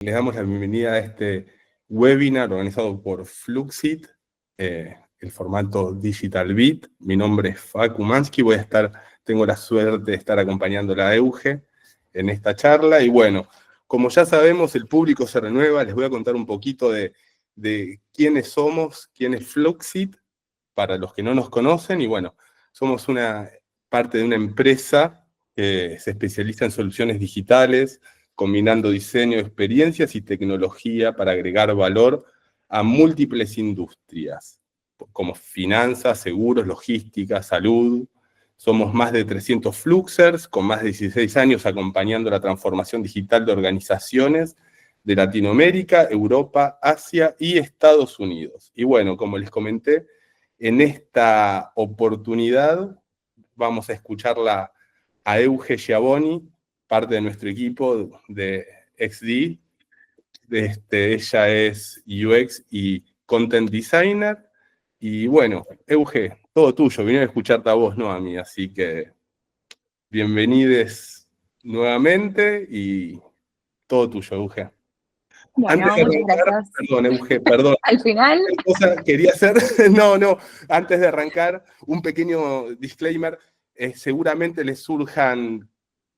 Les damos la bienvenida a este webinar organizado por Fluxit, el formato Digital Bit. Mi nombre es Facu Mansky, tengo la suerte de estar acompañando a Euge en esta charla. Y bueno, como ya sabemos, el público se renueva. Les voy a contar un poquito de quiénes somos, quién es Fluxit, para los que no nos conocen. Y bueno, somos una parte de una empresa que se especializa en soluciones digitales, combinando diseño, experiencias y tecnología para agregar valor a múltiples industrias, como finanzas, seguros, logística, salud. Somos más de 300 Fluxers, con más de 16 años acompañando la transformación digital de organizaciones de Latinoamérica, Europa, Asia y Estados Unidos. Y bueno, como les comenté, en esta oportunidad vamos a escucharla a Euge Schiavoni, parte de nuestro equipo de XD. Ella es UX y Content Designer. Y bueno, Euge, todo tuyo, vine a escucharte a vos, no a mí, así que bienvenides nuevamente y todo tuyo, Euge. Bueno, Antes de muchas arrancar, gracias. perdón, Euge, perdón. Al final. Quería hacer, antes de arrancar, un pequeño disclaimer. Seguramente les surjan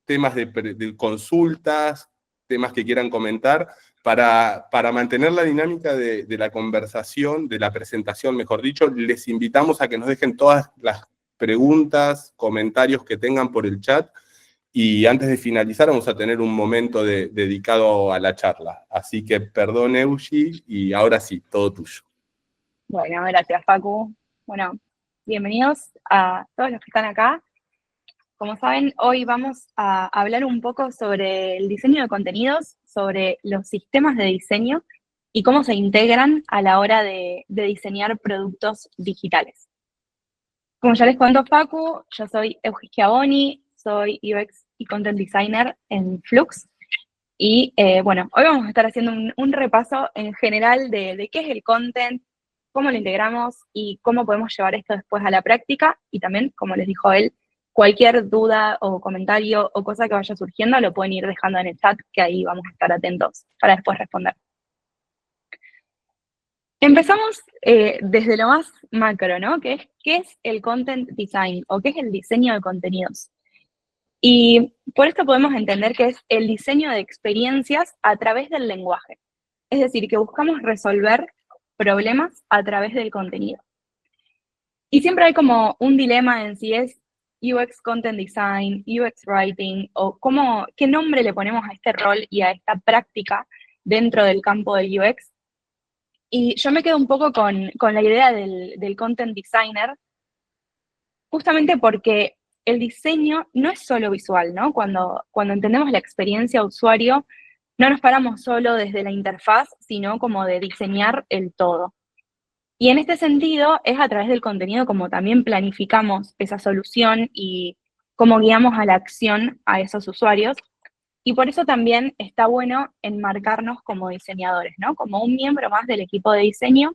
temas de consultas, temas que quieran comentar, para mantener la dinámica de la conversación, de la presentación, mejor dicho. Les invitamos a que nos dejen todas las preguntas, comentarios que tengan por el chat, y antes de finalizar vamos a tener un momento dedicado a la charla. Así que perdón, Eugi, y ahora sí, todo tuyo. Bueno, gracias, Facu. Bueno, bienvenidos a todos los que están acá. Como saben, hoy vamos a hablar un poco sobre el diseño de contenidos, sobre los sistemas de diseño y cómo se integran a la hora de diseñar productos digitales. Como ya les cuento, Facu, yo soy Euge Schiavoni, soy UX y Content Designer en Flux. Y bueno, hoy vamos a estar haciendo un repaso en general de qué es el content, cómo lo integramos y cómo podemos llevar esto después a la práctica. Y también, como les dijo él, cualquier duda o comentario o cosa que vaya surgiendo lo pueden ir dejando en el chat, que ahí vamos a estar atentos para después responder. Empezamos desde lo más macro, ¿no? ¿Qué es el content design o qué es el diseño de contenidos? Y por esto podemos entender que es el diseño de experiencias a través del lenguaje. Es decir, que buscamos resolver problemas a través del contenido. Y siempre hay como un dilema en si es UX Content Design, UX Writing, o qué nombre le ponemos a este rol y a esta práctica dentro del campo del UX. Y yo me quedo un poco con la idea del Content Designer, justamente porque el diseño no es solo visual, ¿no? Cuando entendemos la experiencia usuario, no nos paramos solo desde la interfaz, sino como de diseñar el todo. Y en este sentido, es a través del contenido como también planificamos esa solución y cómo guiamos a la acción a esos usuarios. Y por eso también está bueno enmarcarnos como diseñadores, ¿no? Como un miembro más del equipo de diseño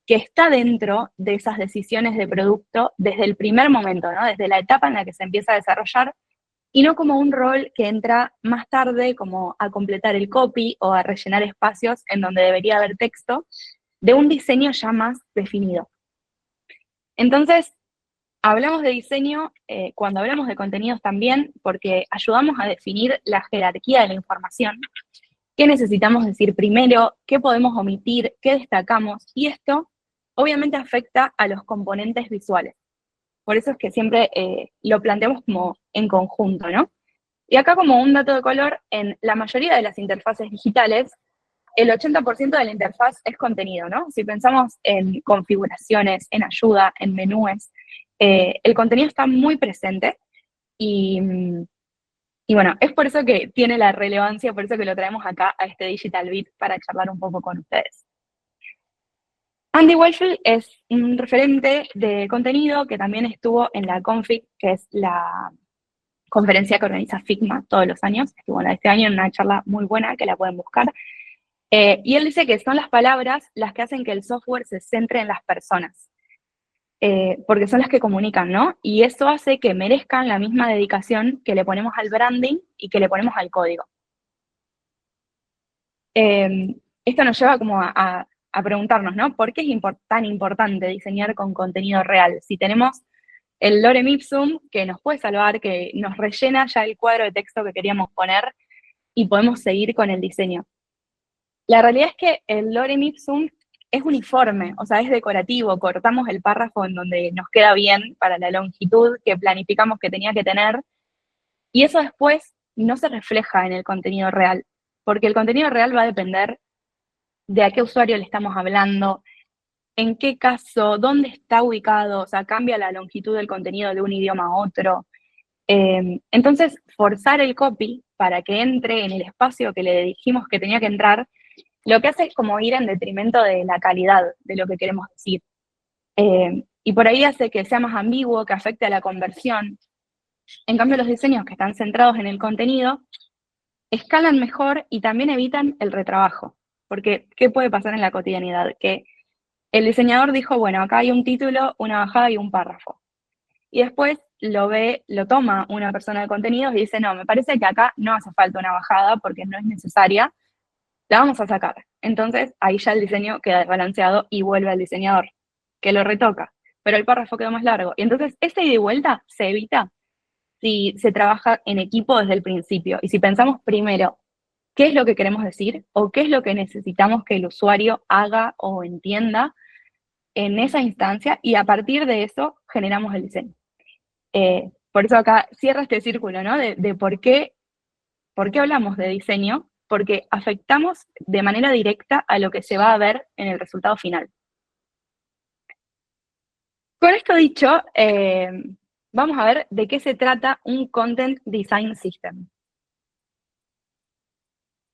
que está dentro de esas decisiones de producto desde el primer momento, ¿no? Desde la etapa en la que se empieza a desarrollar, y no como un rol que entra más tarde como a completar el copy o a rellenar espacios en donde debería haber texto, de un diseño ya más definido. Entonces, hablamos de diseño cuando hablamos de contenidos también, porque ayudamos a definir la jerarquía de la información, qué necesitamos decir primero, qué podemos omitir, qué destacamos, y esto obviamente afecta a los componentes visuales. Por eso es que siempre lo planteamos como en conjunto, ¿no? Y acá, como un dato de color, en la mayoría de las interfaces digitales, el 80% de la interfaz es contenido, ¿no? Si pensamos en configuraciones, en ayuda, en menús, el contenido está muy presente y bueno, es por eso que tiene la relevancia, por eso que lo traemos acá a este Digital Bit para charlar un poco con ustedes. Andy Warhol es un referente de contenido que también estuvo en la Config, que es la conferencia que organiza Figma todos los años. Estuvo en la de este año en una charla muy buena que la pueden buscar. Y él dice que son las palabras las que hacen que el software se centre en las personas, porque son las que comunican, ¿no? Y eso hace que merezcan la misma dedicación que le ponemos al branding y que le ponemos al código. Esto nos lleva como a preguntarnos, ¿no? ¿Por qué es tan importante diseñar con contenido real? Si tenemos el lorem ipsum, que nos puede salvar, que nos rellena ya el cuadro de texto que queríamos poner y podemos seguir con el diseño. La realidad es que el lorem ipsum es uniforme, o sea, es decorativo, cortamos el párrafo en donde nos queda bien para la longitud que planificamos que tenía que tener, y eso después no se refleja en el contenido real, porque el contenido real va a depender de a qué usuario le estamos hablando, en qué caso, dónde está ubicado, o sea, cambia la longitud del contenido de un idioma a otro. Entonces, forzar el copy para que entre en el espacio que le dijimos que tenía que entrar, lo que hace es como ir en detrimento de la calidad de lo que queremos decir. Y por ahí hace que sea más ambiguo, que afecte a la conversión. En cambio, los diseños que están centrados en el contenido escalan mejor y también evitan el retrabajo. Porque, ¿qué puede pasar en la cotidianidad? Que el diseñador dijo, bueno, acá hay un título, una bajada y un párrafo. Y después lo toma una persona de contenidos y dice, no, me parece que acá no hace falta una bajada porque no es necesaria, la vamos a sacar. Entonces, ahí ya el diseño queda desbalanceado y vuelve al diseñador, que lo retoca. Pero el párrafo quedó más largo. Y entonces, esta ida y vuelta se evita si se trabaja en equipo desde el principio. Y si pensamos primero qué es lo que queremos decir o qué es lo que necesitamos que el usuario haga o entienda en esa instancia, y a partir de eso generamos el diseño. Por eso acá cierra este círculo, ¿no? De por qué hablamos de diseño, porque afectamos de manera directa a lo que se va a ver en el resultado final. Con esto dicho, vamos a ver de qué se trata un Content Design System.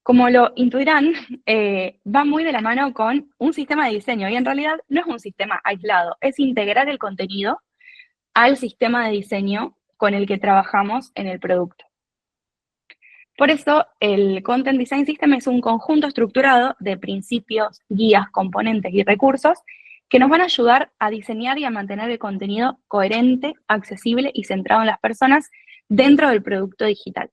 Como lo intuirán, va muy de la mano con un sistema de diseño, y en realidad no es un sistema aislado, es integrar el contenido al sistema de diseño con el que trabajamos en el producto. Por eso, el Content Design System es un conjunto estructurado de principios, guías, componentes y recursos que nos van a ayudar a diseñar y a mantener el contenido coherente, accesible y centrado en las personas dentro del producto digital.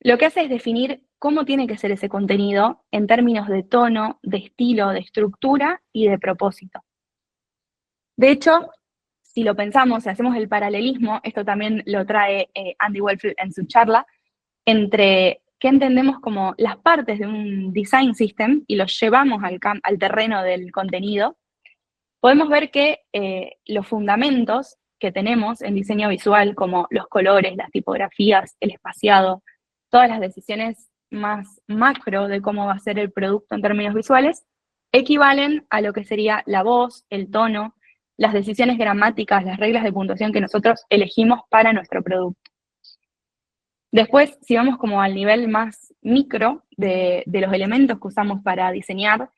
Lo que hace es definir cómo tiene que ser ese contenido en términos de tono, de estilo, de estructura y de propósito. De hecho, si lo pensamos, si hacemos el paralelismo, esto también lo trae Andy Wakefield en su charla, entre qué entendemos como las partes de un design system y los llevamos al terreno del contenido, podemos ver que los fundamentos que tenemos en diseño visual, como los colores, las tipografías, el espaciado, todas las decisiones más macro de cómo va a ser el producto en términos visuales, equivalen a lo que sería la voz, el tono, las decisiones gramáticas, las reglas de puntuación que nosotros elegimos para nuestro producto. Después, si vamos como al nivel más micro de los elementos que usamos para diseñar,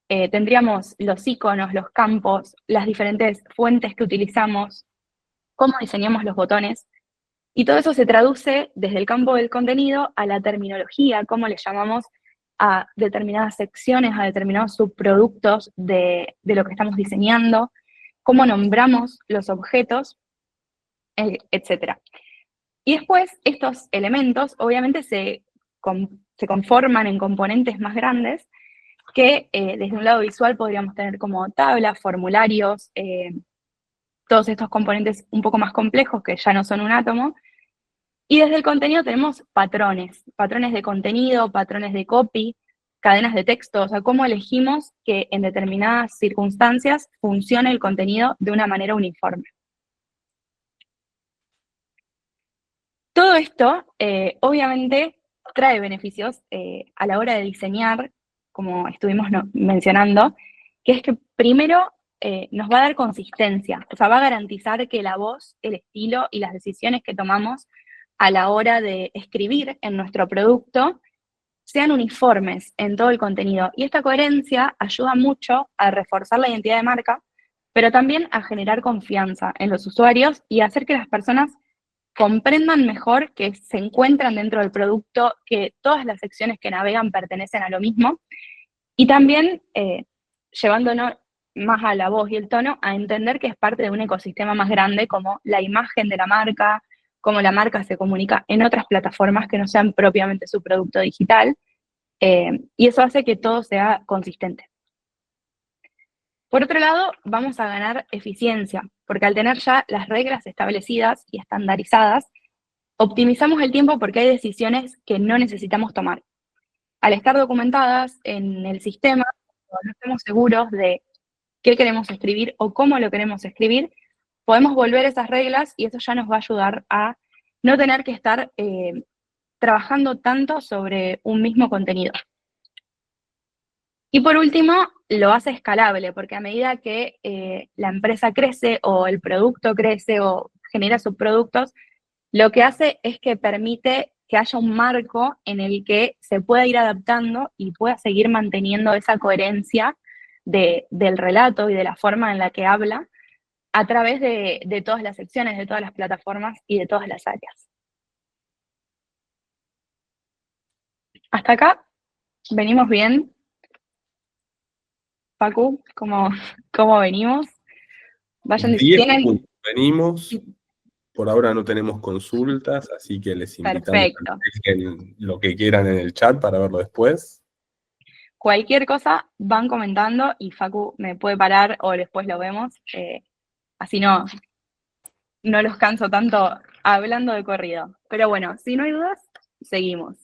tendríamos los iconos, los campos, las diferentes fuentes que utilizamos, cómo diseñamos los botones, y todo eso se traduce desde el campo del contenido a la terminología, cómo le llamamos a determinadas secciones, a determinados subproductos de lo que estamos diseñando, cómo nombramos los objetos, etc. Y después estos elementos obviamente se conforman en componentes más grandes que desde un lado visual podríamos tener como tablas, formularios, todos estos componentes un poco más complejos que ya no son un átomo. Y desde el contenido tenemos patrones de contenido, patrones de copy, cadenas de texto, o sea, cómo elegimos que en determinadas circunstancias funcione el contenido de una manera uniforme. Todo esto, obviamente, trae beneficios a la hora de diseñar, como estuvimos mencionando, que es que primero nos va a dar consistencia, o sea, va a garantizar que la voz, el estilo y las decisiones que tomamos a la hora de escribir en nuestro producto sean uniformes en todo el contenido. Y esta coherencia ayuda mucho a reforzar la identidad de marca, pero también a generar confianza en los usuarios y a hacer que las personas comprendan mejor que se encuentran dentro del producto, que todas las secciones que navegan pertenecen a lo mismo, y también llevándonos más a la voz y el tono, a entender que es parte de un ecosistema más grande como la imagen de la marca, cómo la marca se comunica en otras plataformas que no sean propiamente su producto digital, y eso hace que todo sea consistente. Por otro lado, vamos a ganar eficiencia, porque al tener ya las reglas establecidas y estandarizadas, optimizamos el tiempo porque hay decisiones que no necesitamos tomar. Al estar documentadas en el sistema, cuando no estemos seguros de qué queremos escribir o cómo lo queremos escribir, podemos volver esas reglas y eso ya nos va a ayudar a no tener que estar trabajando tanto sobre un mismo contenido. Y por último, lo hace escalable, porque a medida que la empresa crece o el producto crece o genera subproductos, lo que hace es que permite que haya un marco en el que se pueda ir adaptando y pueda seguir manteniendo esa coherencia del relato y de la forma en la que habla a través de todas las secciones, de todas las plataformas y de todas las áreas. Hasta acá, venimos bien. Facu, ¿cómo venimos? Vayan 10 tienen. puntos venimos. Por ahora no tenemos consultas, así que les invitamos Perfecto. a que dejen lo que quieran en el chat para verlo después. Cualquier cosa van comentando y Facu me puede parar o después lo vemos. Así no los canso tanto hablando de corrido. Pero bueno, si no hay dudas, seguimos.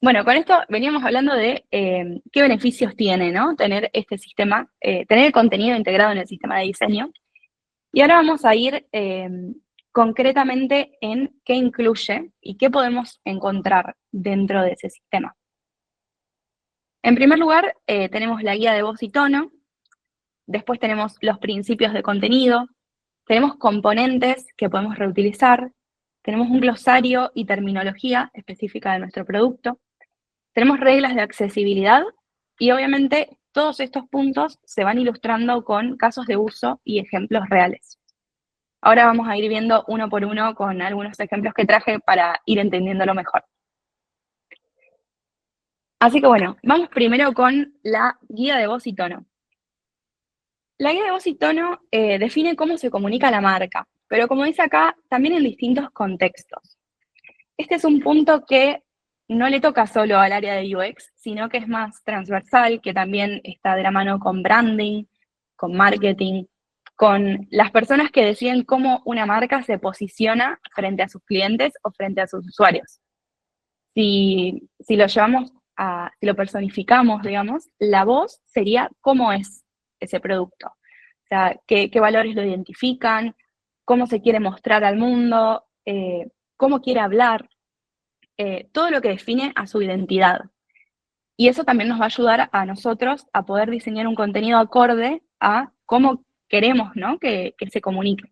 Bueno, con esto veníamos hablando de qué beneficios tiene, ¿no? Tener este sistema, tener el contenido integrado en el sistema de diseño. Y ahora vamos a ir concretamente en qué incluye y qué podemos encontrar dentro de ese sistema. En primer lugar, tenemos la guía de voz y tono, después tenemos los principios de contenido, tenemos componentes que podemos reutilizar, tenemos un glosario y terminología específica de nuestro producto, tenemos reglas de accesibilidad y obviamente todos estos puntos se van ilustrando con casos de uso y ejemplos reales. Ahora vamos a ir viendo uno por uno con algunos ejemplos que traje para ir entendiéndolo mejor. Así que bueno, vamos primero con la guía de voz y tono. La guía de voz y tono define cómo se comunica la marca, pero como dice acá, también en distintos contextos. Este es un punto que no le toca solo al área de UX, sino que es más transversal, que también está de la mano con branding, con marketing, con las personas que deciden cómo una marca se posiciona frente a sus clientes o frente a sus usuarios. Si lo llevamos si lo personificamos, digamos, la voz sería cómo es ese producto. O sea, qué valores lo identifican, cómo se quiere mostrar al mundo, cómo quiere hablar, todo lo que define a su identidad. Y eso también nos va a ayudar a nosotros a poder diseñar un contenido acorde a cómo queremos, ¿no?, que se comunique.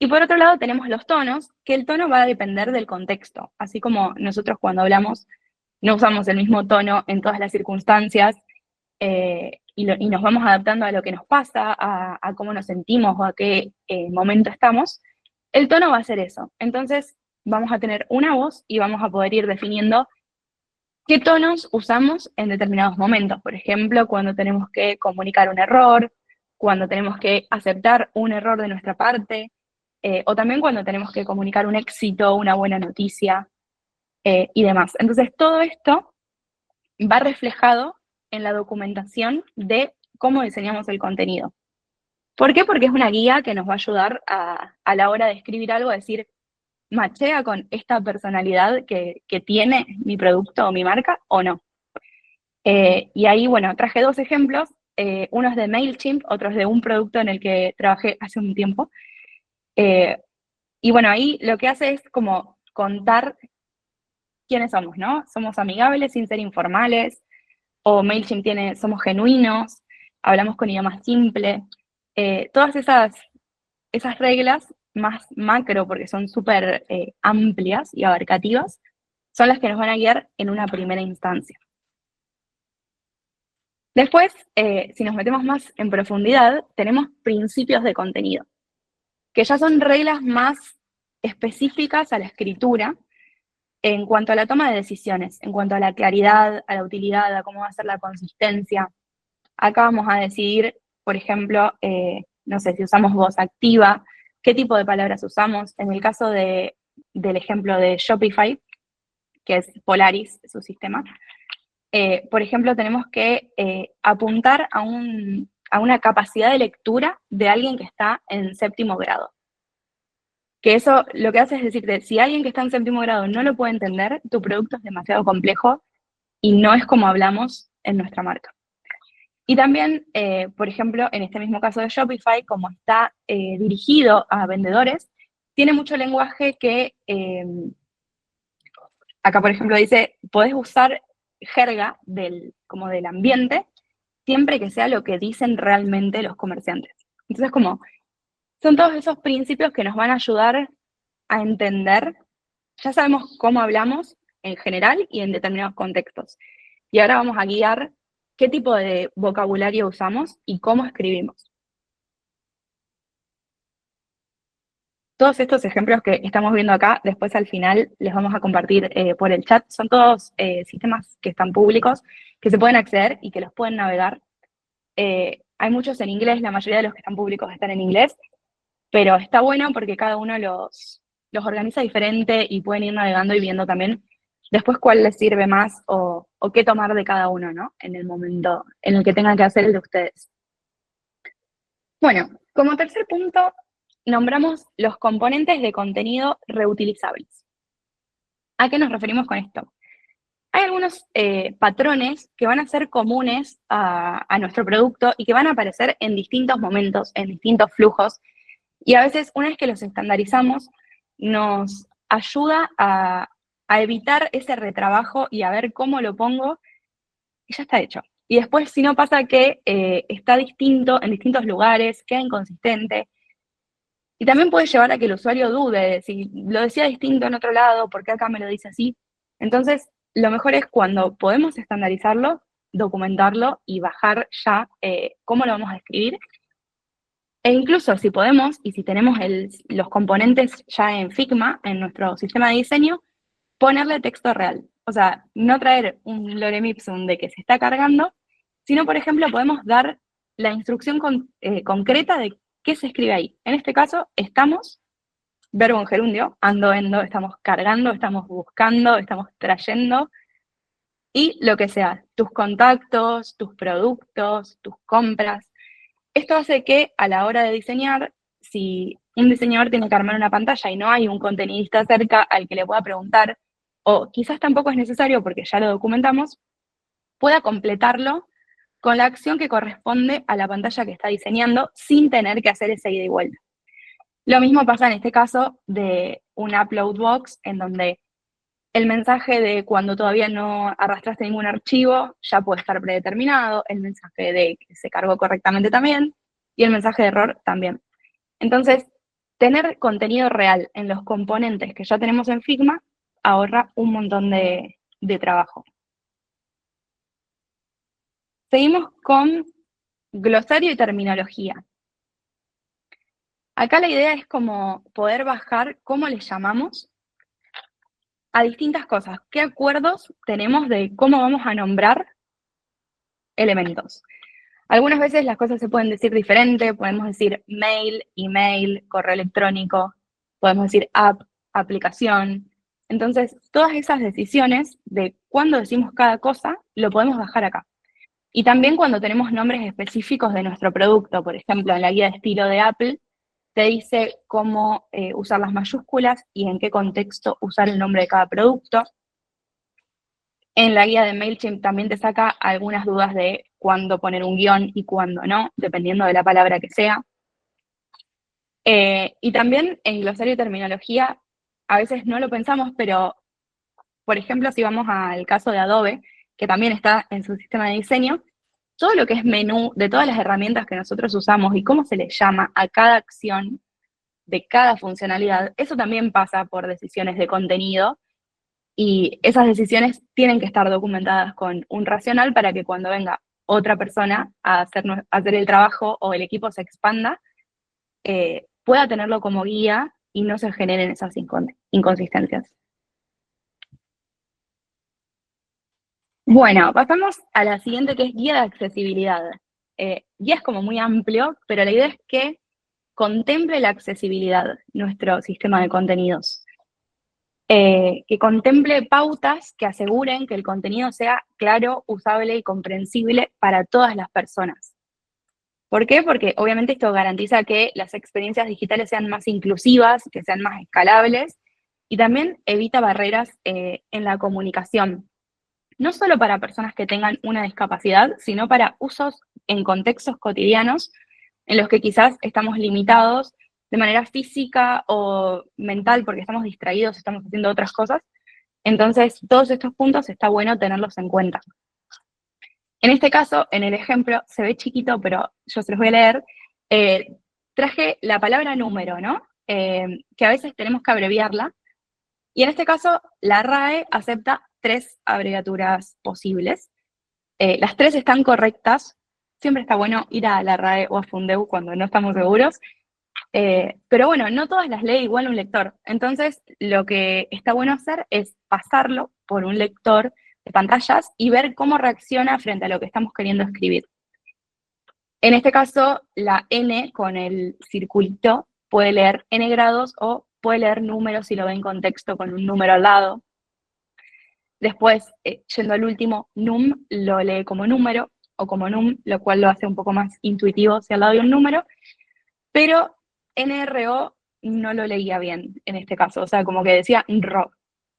Y por otro lado tenemos los tonos, que el tono va a depender del contexto. Así como nosotros cuando hablamos no usamos el mismo tono en todas las circunstancias y nos vamos adaptando a lo que nos pasa, a cómo nos sentimos o a qué momento estamos, el tono va a ser eso. Entonces vamos a tener una voz y vamos a poder ir definiendo qué tonos usamos en determinados momentos. Por ejemplo, cuando tenemos que comunicar un error, cuando tenemos que aceptar un error de nuestra parte, o también cuando tenemos que comunicar un éxito, una buena noticia y demás. Entonces, todo esto va reflejado en la documentación de cómo diseñamos el contenido. ¿Por qué? Porque es una guía que nos va a ayudar a la hora de escribir algo, a decir, ¿machea con esta personalidad que tiene mi producto o mi marca o no? Y ahí, bueno, traje dos ejemplos. Uno es de MailChimp, otro es de un producto en el que trabajé hace un tiempo. Y bueno, ahí lo que hace es como contar quiénes somos, ¿no? Somos amigables sin ser informales, o MailChimp somos genuinos, hablamos con idioma simple. Todas esas reglas más macro, porque son súper amplias y abarcativas, son las que nos van a guiar en una primera instancia. Después, si nos metemos más en profundidad, tenemos principios de contenido, que ya son reglas más específicas a la escritura en cuanto a la toma de decisiones, en cuanto a la claridad, a la utilidad, a cómo va a ser la consistencia. Acá vamos a decidir, por ejemplo, no sé, si usamos voz activa qué tipo de palabras usamos. En el caso del ejemplo de Shopify, que es Polaris, su sistema, por ejemplo, tenemos que apuntar a una capacidad de lectura de alguien que está en 7º grado. Que eso lo que hace es decirte, si alguien que está en 7º grado no lo puede entender, tu producto es demasiado complejo y no es como hablamos en nuestra marca. Y también, por ejemplo, en este mismo caso de Shopify, como está dirigido a vendedores, tiene mucho lenguaje que, acá por ejemplo dice, podés usar jerga como del ambiente, siempre que sea lo que dicen realmente los comerciantes. Entonces, como, son todos esos principios que nos van a ayudar a entender, ya sabemos cómo hablamos en general y en determinados contextos. Y ahora vamos a guiar qué tipo de vocabulario usamos y cómo escribimos. Todos estos ejemplos que estamos viendo acá, después al final les vamos a compartir por el chat. Son todos sistemas que están públicos, que se pueden acceder y que los pueden navegar. Hay muchos en inglés, la mayoría de los que están públicos están en inglés, pero está bueno porque cada uno los organiza diferente y pueden ir navegando y viendo también después cuál les sirve más o qué tomar de cada uno, ¿no? En el momento en el que tengan que hacer el de ustedes. Bueno, como tercer punto, nombramos los componentes de contenido reutilizables. ¿A qué nos referimos con esto? Hay algunos patrones que van a ser comunes a nuestro producto y que van a aparecer en distintos momentos, en distintos flujos, y a veces una vez que los estandarizamos, nos ayuda a evitar ese retrabajo y a ver cómo lo pongo y ya está hecho. Y después, si no pasa que está distinto en distintos lugares, queda inconsistente. Y también puede llevar a que el usuario dude de si lo decía distinto en otro lado, ¿por qué acá me lo dice así? Entonces, lo mejor es cuando podemos estandarizarlo, documentarlo y bajar ya cómo lo vamos a escribir. E incluso si podemos, y si tenemos los componentes ya en Figma, en nuestro sistema de diseño, ponerle texto real. O sea, no traer un lorem ipsum de que se está cargando, sino, por ejemplo, podemos dar la instrucción concreta de qué se escribe ahí. En este caso, estamos, verbo en gerundio, ando, endo, estamos cargando, estamos buscando, estamos trayendo, y lo que sea, tus contactos, tus productos, tus compras. Esto hace que a la hora de diseñar, si un diseñador tiene que armar una pantalla y no hay un contenidista cerca al que le pueda preguntar, o quizás tampoco es necesario porque ya lo documentamos, pueda completarlo con la acción que corresponde a la pantalla que está diseñando sin tener que hacer ese ida y vuelta. Lo mismo pasa en este caso de un upload box, en donde el mensaje de cuando todavía no arrastraste ningún archivo ya puede estar predeterminado, el mensaje de que se cargó correctamente también, y el mensaje de error también. Entonces, tener contenido real en los componentes que ya tenemos en Figma ahorra un montón de trabajo. Seguimos con glosario y terminología. Acá la idea es como poder bajar cómo les llamamos a distintas cosas. ¿Qué acuerdos tenemos de cómo vamos a nombrar elementos? Algunas veces las cosas se pueden decir diferente, podemos decir mail, email, correo electrónico, podemos decir app, aplicación. Entonces, todas esas decisiones de cuándo decimos cada cosa, lo podemos bajar acá. Y también cuando tenemos nombres específicos de nuestro producto, por ejemplo, en la guía de estilo de Apple, te dice cómo usar las mayúsculas y en qué contexto usar el nombre de cada producto. En la guía de MailChimp también te saca algunas dudas de cuándo poner un guión y cuándo no, dependiendo de la palabra que sea. Y también en glosario y terminología, a veces no lo pensamos, pero, por ejemplo, si vamos al caso de Adobe, que también está en su sistema de diseño, todo lo que es menú de todas las herramientas que nosotros usamos y cómo se les llama a cada acción de cada funcionalidad, eso también pasa por decisiones de contenido, y esas decisiones tienen que estar documentadas con un racional para que cuando venga otra persona a hacer el trabajo o el equipo se expanda, pueda tenerlo como guía y no se generen esas inconsistencias. Bueno, pasamos a la siguiente, que es guía de accesibilidad. Guía es como muy amplio, pero la idea es que contemple la accesibilidad, nuestro sistema de contenidos. Que contemple pautas que aseguren que el contenido sea claro, usable y comprensible para todas las personas. ¿Por qué? Porque obviamente esto garantiza que las experiencias digitales sean más inclusivas, que sean más escalables, y también evita barreras en la comunicación. No solo para personas que tengan una discapacidad, sino para usos en contextos cotidianos en los que quizás estamos limitados de manera física o mental porque estamos distraídos, estamos haciendo otras cosas. Entonces, todos estos puntos está bueno tenerlos en cuenta. En este caso, en el ejemplo, se ve chiquito, pero yo se los voy a leer. Traje la palabra número, ¿no? Que a veces tenemos que abreviarla. Y en este caso, la RAE acepta 3 abreviaturas posibles. Las 3 están correctas. Siempre está bueno ir a la RAE o a Fundeu cuando no estamos seguros. Pero bueno, no todas las lee igual un lector. Entonces, lo que está bueno hacer es pasarlo por un lector de pantallas y ver cómo reacciona frente a lo que estamos queriendo escribir. En este caso, la N con el circulito puede leer N grados o puede leer números si lo ve en contexto con un número al lado. Después, yendo al último, num lo lee como número o como num, lo cual lo hace un poco más intuitivo si al lado hay un número, pero NRO no lo leía bien en este caso, o sea, como que decía NRO,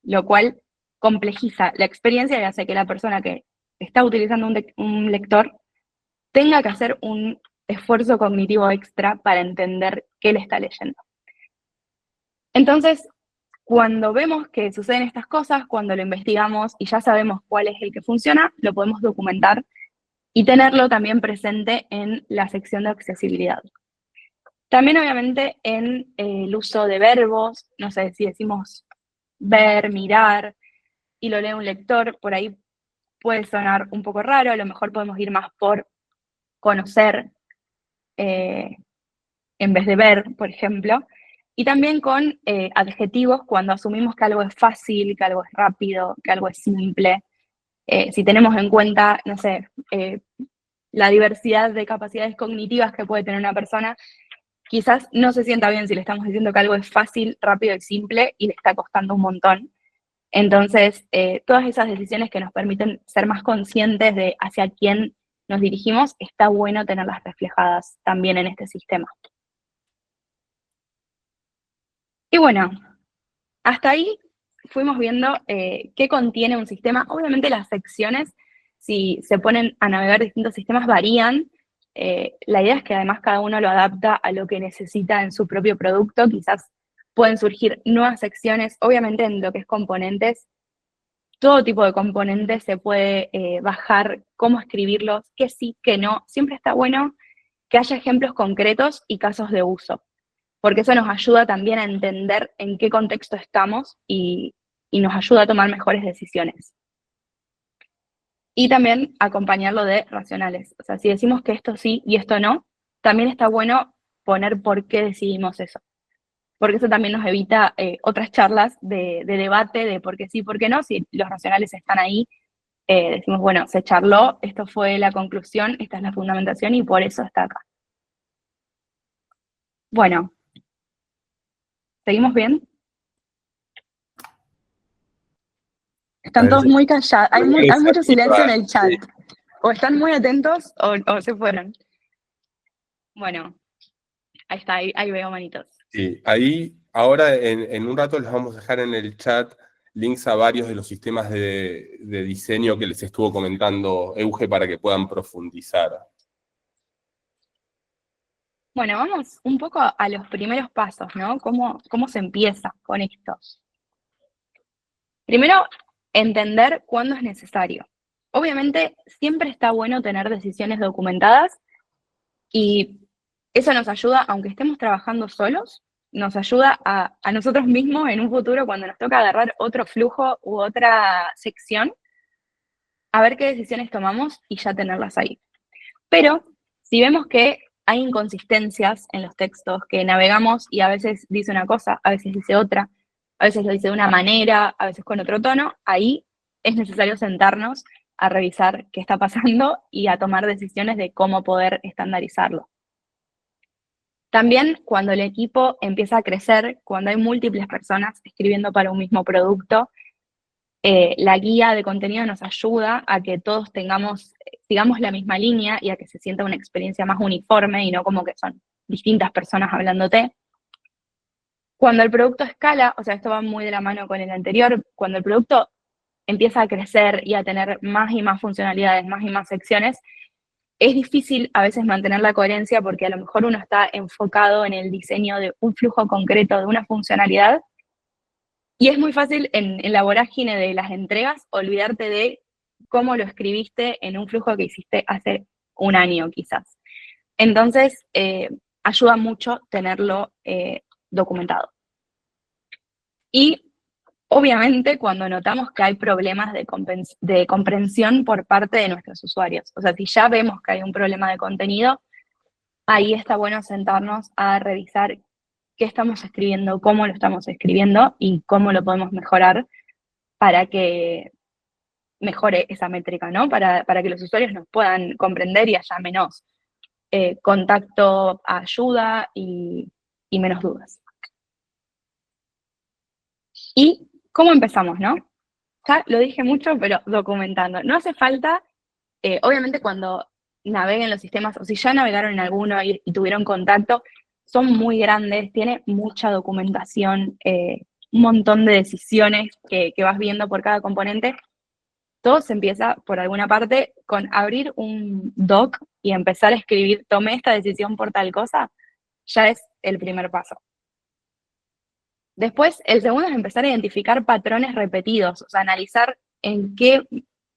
lo cual complejiza la experiencia y hace que la persona que está utilizando un lector tenga que hacer un esfuerzo cognitivo extra para entender qué le está leyendo. Entonces, cuando vemos que suceden estas cosas, cuando lo investigamos y ya sabemos cuál es el que funciona, lo podemos documentar y tenerlo también presente en la sección de accesibilidad. También, obviamente, en el uso de verbos, no sé, si decimos ver, mirar, y lo lee un lector, por ahí puede sonar un poco raro, a lo mejor podemos ir más por conocer en vez de ver, por ejemplo. Y también con adjetivos cuando asumimos que algo es fácil, que algo es rápido, que algo es simple. Si tenemos en cuenta, no sé, la diversidad de capacidades cognitivas que puede tener una persona, quizás no se sienta bien si le estamos diciendo que algo es fácil, rápido y simple y le está costando un montón. Entonces, todas esas decisiones que nos permiten ser más conscientes de hacia quién nos dirigimos, está bueno tenerlas reflejadas también en este sistema. Y bueno, hasta ahí fuimos viendo qué contiene un sistema. Obviamente las secciones, si se ponen a navegar distintos sistemas, varían. La idea es que además cada uno lo adapta a lo que necesita en su propio producto. Quizás pueden surgir nuevas secciones. Obviamente en lo que es componentes, todo tipo de componentes se puede bajar, cómo escribirlos, qué sí, qué no. Siempre está bueno que haya ejemplos concretos y casos de uso, porque eso nos ayuda también a entender en qué contexto estamos y nos ayuda a tomar mejores decisiones. Y también acompañarlo de racionales. O sea, si decimos que esto sí y esto no, también está bueno poner por qué decidimos eso. Porque eso también nos evita otras charlas de debate de por qué sí, por qué no. Si los racionales están ahí, decimos, bueno, se charló, esto fue la conclusión, esta es la fundamentación y por eso está acá. Bueno, ¿seguimos bien? Están todos muy callados, hay mucho silencio en el chat. O están muy atentos o se fueron. Bueno, ahí está, ahí veo manitos. Sí, ahí ahora en un rato les vamos a dejar en el chat links a varios de los sistemas de diseño que les estuvo comentando Euge para que puedan profundizar. Bueno, vamos un poco a los primeros pasos, ¿no? ¿Cómo se empieza con esto? Primero, entender cuándo es necesario. Obviamente, siempre está bueno tener decisiones documentadas y eso nos ayuda, aunque estemos trabajando solos, nos ayuda a nosotros mismos en un futuro cuando nos toca agarrar otro flujo u otra sección, a ver qué decisiones tomamos y ya tenerlas ahí. Pero si vemos que hay inconsistencias en los textos, que navegamos y a veces dice una cosa, a veces dice otra, a veces lo dice de una manera, a veces con otro tono, ahí es necesario sentarnos a revisar qué está pasando y a tomar decisiones de cómo poder estandarizarlo. También cuando el equipo empieza a crecer, cuando hay múltiples personas escribiendo para un mismo producto, la guía de contenido nos ayuda a que todos sigamos la misma línea y a que se sienta una experiencia más uniforme y no como que son distintas personas hablándote. Cuando el producto escala, o sea, esto va muy de la mano con el anterior, cuando el producto empieza a crecer y a tener más y más funcionalidades, más y más secciones, es difícil a veces mantener la coherencia porque a lo mejor uno está enfocado en el diseño de un flujo concreto, de una funcionalidad, y es muy fácil en la vorágine de las entregas olvidarte de cómo lo escribiste en un flujo que hiciste hace un año quizás. Entonces, ayuda mucho tenerlo documentado. Y obviamente cuando notamos que hay problemas de comprensión por parte de nuestros usuarios. O sea, si ya vemos que hay un problema de contenido, ahí está bueno sentarnos a revisar qué estamos escribiendo, cómo lo estamos escribiendo y cómo lo podemos mejorar para que mejore esa métrica, ¿no? Para que los usuarios nos puedan comprender y haya menos contacto, ayuda y menos dudas. ¿Y cómo empezamos, no? Ya lo dije mucho, pero documentando. No hace falta, obviamente cuando naveguen los sistemas, o si ya navegaron en alguno y tuvieron contacto, son muy grandes, tiene mucha documentación, un montón de decisiones que vas viendo por cada componente. Todo se empieza por alguna parte con abrir un doc y empezar a escribir, tomé esta decisión por tal cosa, ya es el primer paso. Después, el segundo es empezar a identificar patrones repetidos, o sea, analizar en qué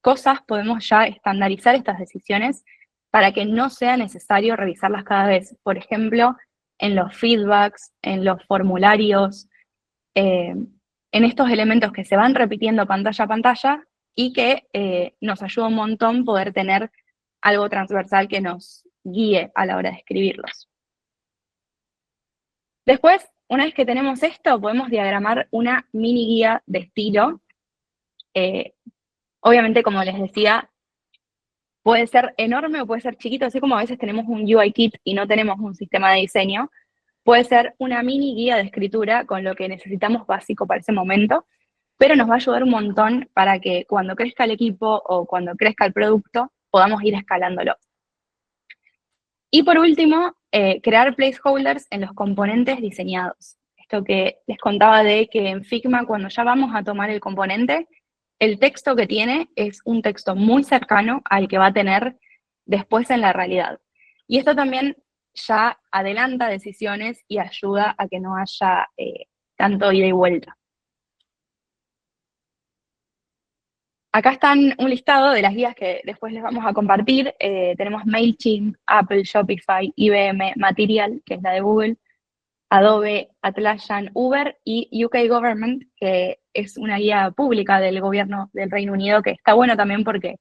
cosas podemos ya estandarizar estas decisiones para que no sea necesario revisarlas cada vez. Por ejemplo, en los feedbacks, en los formularios, en estos elementos que se van repitiendo pantalla a pantalla y que nos ayuda un montón poder tener algo transversal que nos guíe a la hora de escribirlos. Después, una vez que tenemos esto, podemos diagramar una mini guía de estilo. Obviamente, como les decía, puede ser enorme o puede ser chiquito, así como a veces tenemos un UI kit y no tenemos un sistema de diseño. Puede ser una mini guía de escritura con lo que necesitamos básico para ese momento, pero nos va a ayudar un montón para que cuando crezca el equipo o cuando crezca el producto, podamos ir escalándolo. Y por último, crear placeholders en los componentes diseñados. Esto que les contaba de que en Figma, cuando ya vamos a tomar el componente, el texto que tiene es un texto muy cercano al que va a tener después en la realidad. Y esto también ya adelanta decisiones y ayuda a que no haya tanto ida y vuelta. Acá están un listado de las guías que después les vamos a compartir. Tenemos MailChimp, Apple, Shopify, IBM, Material, que es la de Google, Adobe, Atlassian, Uber y UK Government, que es una guía pública del gobierno del Reino Unido, que está bueno también porque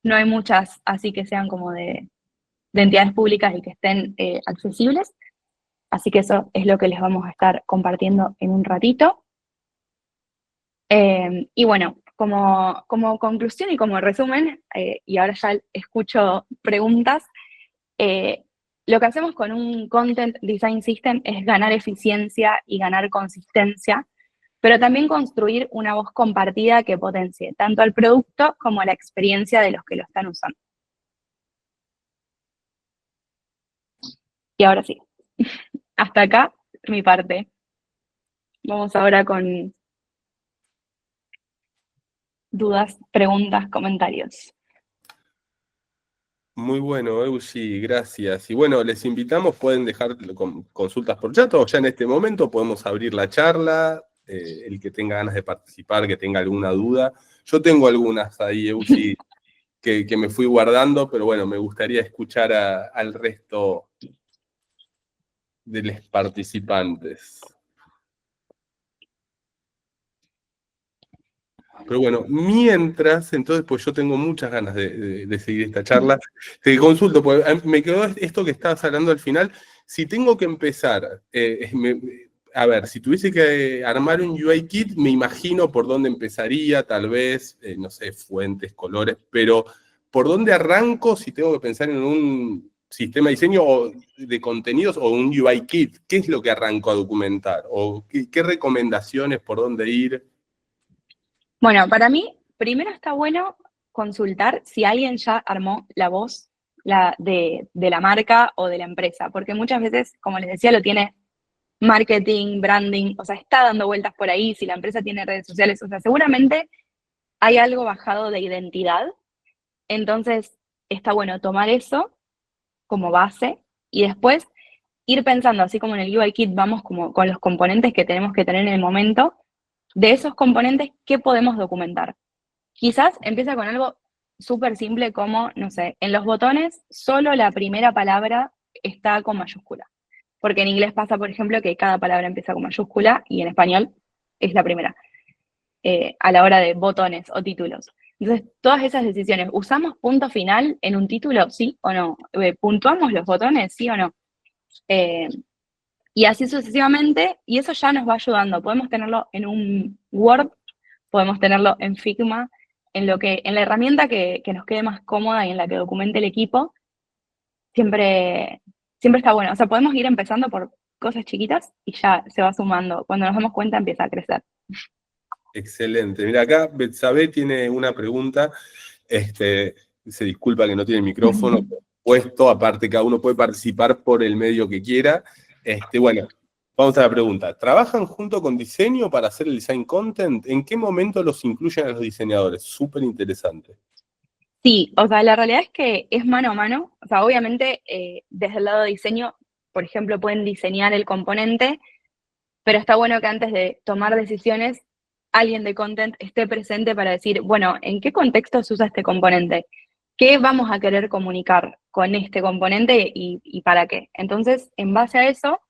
no hay muchas así que sean como de entidades públicas y que estén accesibles. Así que eso es lo que les vamos a estar compartiendo en un ratito. Y bueno, como conclusión y como resumen, y ahora ya escucho preguntas, lo que hacemos con un Content Design System es ganar eficiencia y ganar consistencia, pero también construir una voz compartida que potencie tanto al producto como a la experiencia de los que lo están usando. Y ahora sí, hasta acá mi parte. Vamos ahora con dudas, preguntas, comentarios. Muy bueno, Eugi, gracias. Y bueno, les invitamos, pueden dejar consultas por chat o ya en este momento podemos abrir la charla. El que tenga ganas de participar, que tenga alguna duda. Yo tengo algunas ahí, Eugi, que me fui guardando, pero bueno, me gustaría escuchar al resto de los participantes. Pero bueno, mientras, entonces, pues yo tengo muchas ganas de seguir esta charla. Te consulto, porque me quedó esto que estabas hablando al final. Si tengo que empezar, a ver, si tuviese que armar un UI kit, me imagino por dónde empezaría, tal vez, no sé, fuentes, colores, pero ¿por dónde arranco si tengo que pensar en un sistema de diseño o de contenidos o un UI kit? ¿Qué es lo que arrancó a documentar? ¿O qué recomendaciones, por dónde ir? Bueno, para mí, primero está bueno consultar si alguien ya armó la voz de la marca o de la empresa, porque muchas veces, como les decía, lo tiene marketing, branding, o sea, está dando vueltas por ahí, si la empresa tiene redes sociales, o sea, seguramente hay algo bajado de identidad, entonces está bueno tomar eso como base y después ir pensando, así como en el UI Kit vamos como con los componentes que tenemos que tener en el momento, de esos componentes, ¿qué podemos documentar? Quizás empieza con algo súper simple como, no sé, en los botones solo la primera palabra está con mayúscula. Porque en inglés pasa, por ejemplo, que cada palabra empieza con mayúscula y en español es la primera, a la hora de botones o títulos. Entonces, todas esas decisiones, ¿usamos punto final en un título, sí o no? ¿Puntuamos los botones, sí o no? Eh, y así sucesivamente, y eso ya nos va ayudando. Podemos tenerlo en un Word, podemos tenerlo en Figma, en la herramienta que nos quede más cómoda y en la que documente el equipo, siempre, siempre está bueno. O sea, podemos ir empezando por cosas chiquitas y ya se va sumando. Cuando nos damos cuenta empieza a crecer. Excelente. Mira, acá Betsabe tiene una pregunta. Se disculpa que no tiene el micrófono puesto, aparte cada uno puede participar por el medio que quiera. Bueno, vamos a la pregunta. ¿Trabajan junto con diseño para hacer el design content? ¿En qué momento los incluyen a los diseñadores? Súper interesante. Sí, o sea, la realidad es que es mano a mano. O sea, obviamente, desde el lado de diseño, por ejemplo, pueden diseñar el componente, pero está bueno que antes de tomar decisiones, alguien de content esté presente para decir, bueno, ¿en qué contexto se usa este componente? ¿Qué vamos a querer comunicar con este componente y para qué? Entonces, en base a eso,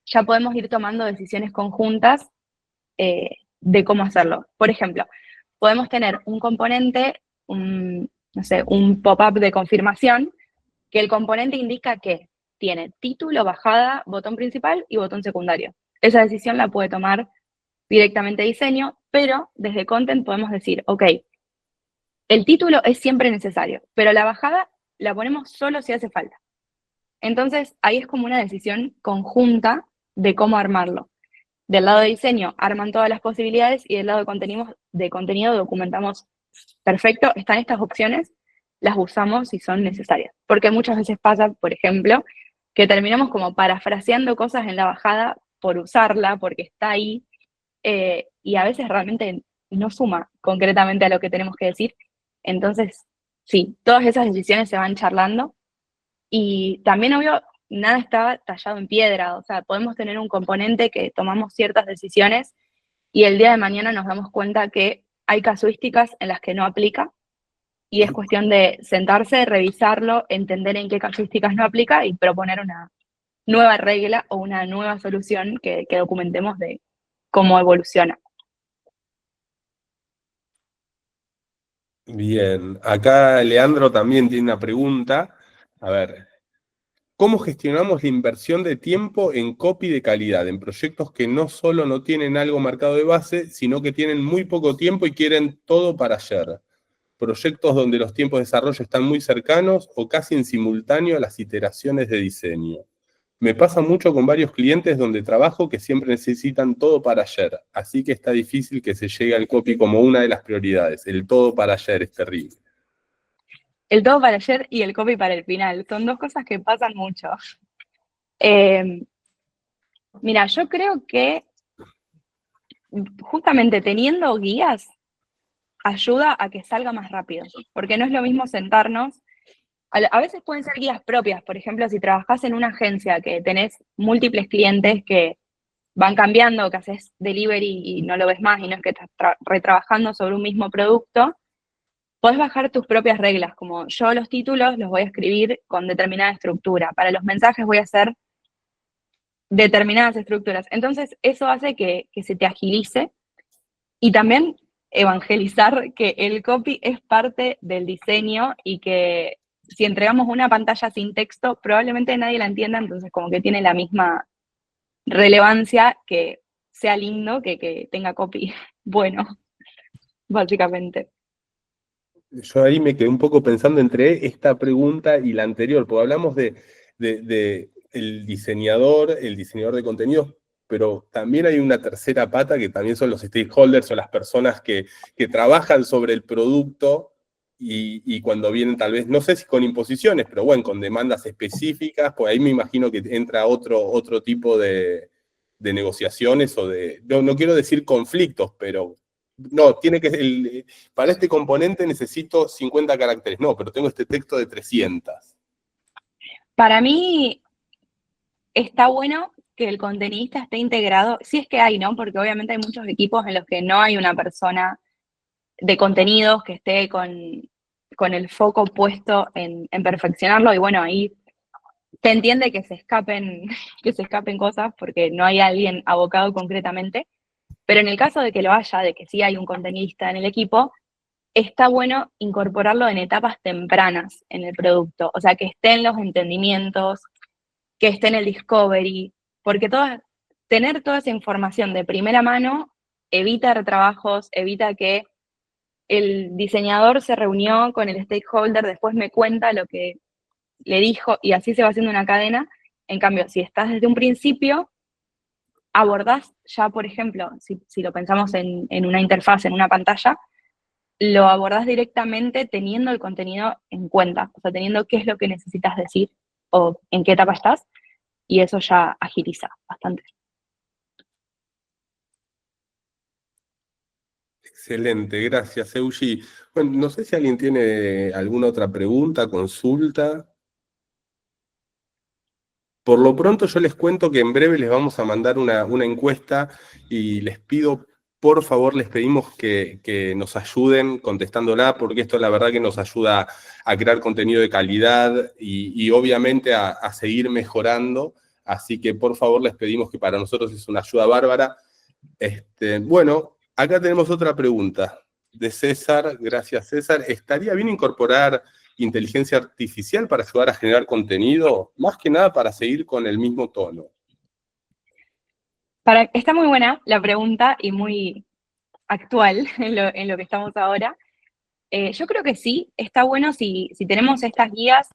ya podemos ir tomando decisiones conjuntas de cómo hacerlo. Por ejemplo, podemos tener un componente, no sé, un pop-up de confirmación, que el componente indica que tiene título, bajada, botón principal y botón secundario. Esa decisión la puede tomar directamente diseño, pero desde content podemos decir, ok, el título es siempre necesario, pero la bajada la ponemos solo si hace falta. Entonces, ahí es como una decisión conjunta de cómo armarlo. Del lado de diseño arman todas las posibilidades y del lado de contenido documentamos, perfecto, están estas opciones, las usamos si son necesarias. Porque muchas veces pasa, por ejemplo, que terminamos como parafraseando cosas en la bajada por usarla, porque está ahí, y a veces realmente no suma concretamente a lo que tenemos que decir. Entonces, sí, todas esas decisiones se van charlando y también, obvio, nada está tallado en piedra, o sea, podemos tener un componente que tomamos ciertas decisiones y el día de mañana nos damos cuenta que hay casuísticas en las que no aplica y es cuestión de sentarse, revisarlo, entender en qué casuísticas no aplica y proponer una nueva regla o una nueva solución que documentemos de cómo evoluciona. Bien, acá Leandro también tiene una pregunta. A ver, ¿cómo gestionamos la inversión de tiempo en copy de calidad, en proyectos que no solo no tienen algo marcado de base, sino que tienen muy poco tiempo y quieren todo para ayer? Proyectos donde los tiempos de desarrollo están muy cercanos o casi en simultáneo a las iteraciones de diseño. Me pasa mucho con varios clientes donde trabajo que siempre necesitan todo para ayer, así que está difícil que se llegue al copy como una de las prioridades. El todo para ayer es terrible. El todo para ayer y el copy para el final, son dos cosas que pasan mucho. Mira, yo creo que justamente teniendo guías ayuda a que salga más rápido, porque no es lo mismo sentarnos, a veces pueden ser guías propias, por ejemplo, si trabajás en una agencia que tenés múltiples clientes que van cambiando, que haces delivery y no lo ves más y no es que estás retrabajando sobre un mismo producto, podés bajar tus propias reglas, como yo los títulos los voy a escribir con determinada estructura, para los mensajes voy a hacer determinadas estructuras. Entonces, eso hace que se te agilice y también evangelizar que el copy es parte del diseño y que si entregamos una pantalla sin texto, probablemente nadie la entienda, entonces como que tiene la misma relevancia que sea lindo que tenga copy bueno, básicamente. yo ahí me quedé un poco pensando entre esta pregunta y la anterior, porque hablamos de el diseñador de contenidos, pero también hay una tercera pata que también son los stakeholders o las personas que trabajan sobre el producto y cuando vienen tal vez, no sé si con imposiciones, pero bueno, con demandas específicas, pues ahí me imagino que entra otro tipo de negociaciones o no quiero decir conflictos, pero no, tiene que, para este componente necesito 50 caracteres, no, pero tengo este texto de 300. Para mí está bueno que el contenidista esté integrado, si es que hay, ¿no? Porque obviamente hay muchos equipos en los que no hay una persona de contenidos que esté con el foco puesto en perfeccionarlo y bueno, ahí se entiende que que se escapen cosas porque no hay alguien abocado concretamente, pero en el caso de que lo haya, de que sí hay un contenidista en el equipo, está bueno incorporarlo en etapas tempranas en el producto, o sea, que esté en los entendimientos, que esté en el discovery, porque tener toda esa información de primera mano evita retrabajos, evita que el diseñador se reunió con el stakeholder, después me cuenta lo que le dijo y así se va haciendo una cadena. En cambio, si estás desde un principio, abordás ya, por ejemplo, si lo pensamos en una interfaz, en una pantalla, lo abordás directamente teniendo el contenido en cuenta, o sea, teniendo qué es lo que necesitas decir o en qué etapa estás, y eso ya agiliza bastante. Excelente, gracias, Eugi. Bueno, no sé si alguien tiene alguna otra pregunta, consulta. Por lo pronto yo les cuento que en breve les vamos a mandar una encuesta y les pido, por favor, les pedimos que nos ayuden contestándola, porque esto la verdad que nos ayuda a crear contenido de calidad y obviamente a seguir mejorando. Así que por favor les pedimos que para nosotros es una ayuda bárbara. Bueno, acá tenemos otra pregunta de César. Gracias, César. ¿Estaría bien incorporar inteligencia artificial para ayudar a generar contenido? Más que nada para seguir con el mismo tono. Está muy buena la pregunta y muy actual en lo que estamos ahora. Yo creo que sí, está bueno si tenemos estas guías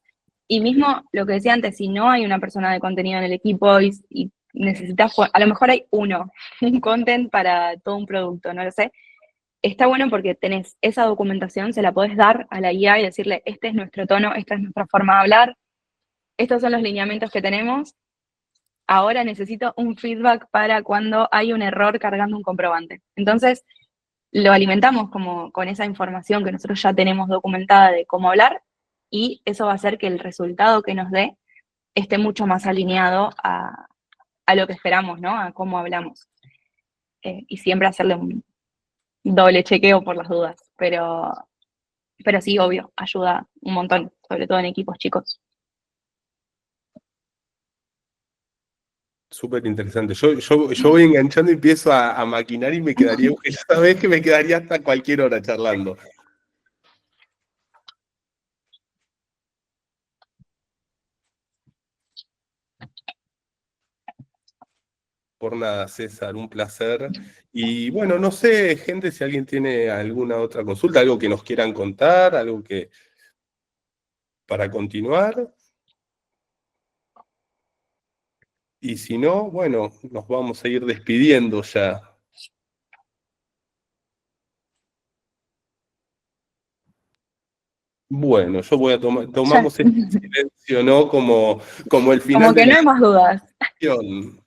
y mismo lo que decía antes, si no hay una persona de contenido en el equipo y necesitas, a lo mejor hay un content para todo un producto, no lo sé. Está bueno porque tenés esa documentación, se la podés dar a la guía y decirle, este es nuestro tono, esta es nuestra forma de hablar, estos son los lineamientos que tenemos, ahora necesito un feedback para cuando hay un error cargando un comprobante. Entonces, lo alimentamos como con esa información que nosotros ya tenemos documentada de cómo hablar y eso va a hacer que el resultado que nos dé esté mucho más alineado a lo que esperamos, ¿no? A cómo hablamos. Y siempre hacerle un doble chequeo por las dudas, pero sí, obvio, ayuda un montón, sobre todo en equipos chicos. Súper interesante. Yo voy enganchando y empiezo a maquinar y me quedaría, ya sabés que me quedaría hasta cualquier hora charlando. Por nada, César, un placer. Y bueno, no sé, gente, si alguien tiene alguna otra consulta, algo que nos quieran contar, algo que para continuar. Y si no, bueno, nos vamos a ir despidiendo ya. Bueno, yo voy a tomamos este silencio, ¿no? Como el final Como de que la no hay más dudas. sesión.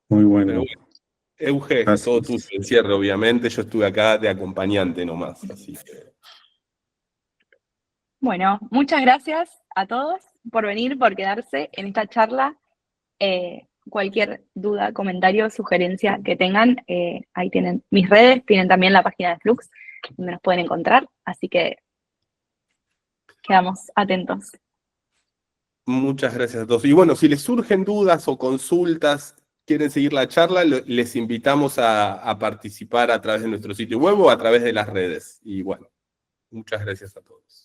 Muy Pero bueno. bueno, Euge, todo Gracias. tuyo, el cierre, obviamente. Yo estuve acá de acompañante nomás, así que. Bueno, muchas gracias a todos por venir, por quedarse en esta charla. Cualquier duda, comentario, sugerencia que tengan, ahí tienen mis redes, tienen también la página de Flux, donde nos pueden encontrar, así que quedamos atentos. Muchas gracias a todos. Y bueno, si les surgen dudas o consultas, quieren seguir la charla, les invitamos a participar a través de nuestro sitio web o a través de las redes. Y bueno, muchas gracias a todos.